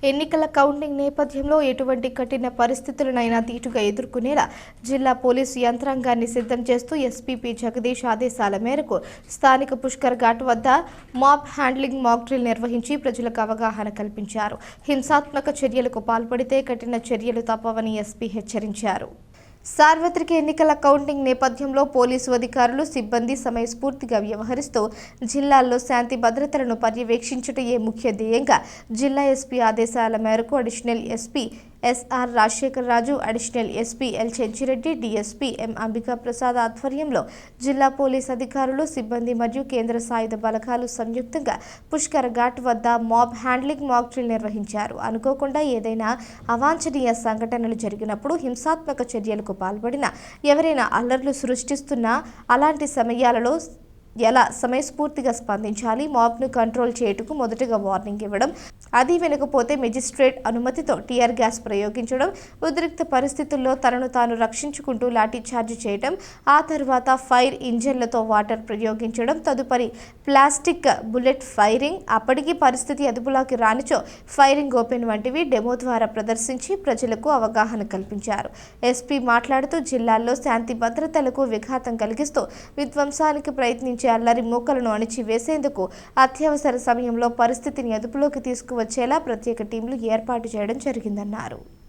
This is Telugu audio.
ఎన్నికల కౌంటింగ్ నేపథ్యంలో ఎటువంటి కఠిన పరిస్థితులనైనా ధీటుగా ఎదుర్కొనేలా జిల్లా పోలీసు యంత్రాంగాన్ని సిద్ధం చేస్తూ ఎస్పీ జగదీష్ ఆదేశాల మేరకు స్థానిక పుష్కర్ ఘాట్ వద్ద మాబ్ హ్యాండ్లింగ్ మాక్ డ్రిల్ నిర్వహించి ప్రజలకు అవగాహన కల్పించారు. హింసాత్మక చర్యలకు పాల్పడితే కఠిన చర్యలు తప్పవని ఎస్పీ హెచ్చరించారు. సార్వత్రిక ఎన్నికల కౌంటింగ్ నేపథ్యంలో పోలీసు అధికారులు సిబ్బంది సమయస్ఫూర్తిగా వ్యవహరిస్తూ జిల్లాల్లో శాంతి భద్రతలను పర్యవేక్షించుటయే ముఖ్య ధ్యేయంగా జిల్లా ఎస్పీ ఆదేశాల మేరకు additional SP SR Rajasekhar Raju, additional SP L Chenchireddy, DSP M Ambika Prasad ఆధ్వర్యంలో జిల్లా పోలీస్ అధికారులు, సిబ్బంది మరియు కేంద్ర సాయుధ బలగాలు సంయుక్తంగా పుష్కర్ ఘాట్ వద్ద మాబ్ హ్యాండ్లింగ్ మాక్ డ్రిల్ నిర్వహించారు. అనుకోకుండా ఏదైనా అవాంఛనీయ సంఘటనలు జరిగినప్పుడు హింసాత్మక చర్యలకు పాల్పడిన ఎవరైనా అల్లర్లు సృష్టిస్తున్నా అలాంటి సమయాలలో ఎలా సమయస్ఫూర్తిగా స్పందించాలి, మాబ్ను కంట్రోల్ చేయుటకు మొదటగా వార్నింగ్ ఇవ్వడం, అది వినకపోతే మెజిస్ట్రేట్ అనుమతితో టియర్ గ్యాస్ ప్రయోగించడం, ఉద్రిక్త పరిస్థితుల్లో తనను తాను రక్షించుకుంటూ లాఠీ చార్జ్ చేయడం, ఆ తర్వాత ఫైర్ ఇంజన్లతో వాటర్ ప్రయోగించడం, తదుపరి ప్లాస్టిక్ బుల్లెట్ ఫైరింగ్, అప్పటికీ పరిస్థితి అదుపులోకి రానిచో ఫైరింగ్ ఓపెన్ వంటివి డెమో ద్వారా ప్రదర్శించి ప్రజలకు అవగాహన కల్పించారు. ఎస్పీ మాట్లాడుతూ జిల్లాల్లో శాంతి భద్రతలకు విఘాతం కలిగిస్తూ విధ్వంసానికి ప్రయత్నించి అల్లరి మూకలను అణిచివేసేందుకు అత్యవసర సమయంలో పరిస్థితిని అదుపులోకి తీసుకువచ్చేలా ప్రత్యేక టీంలు ఏర్పాటు చేయడం జరిగిందన్నారు.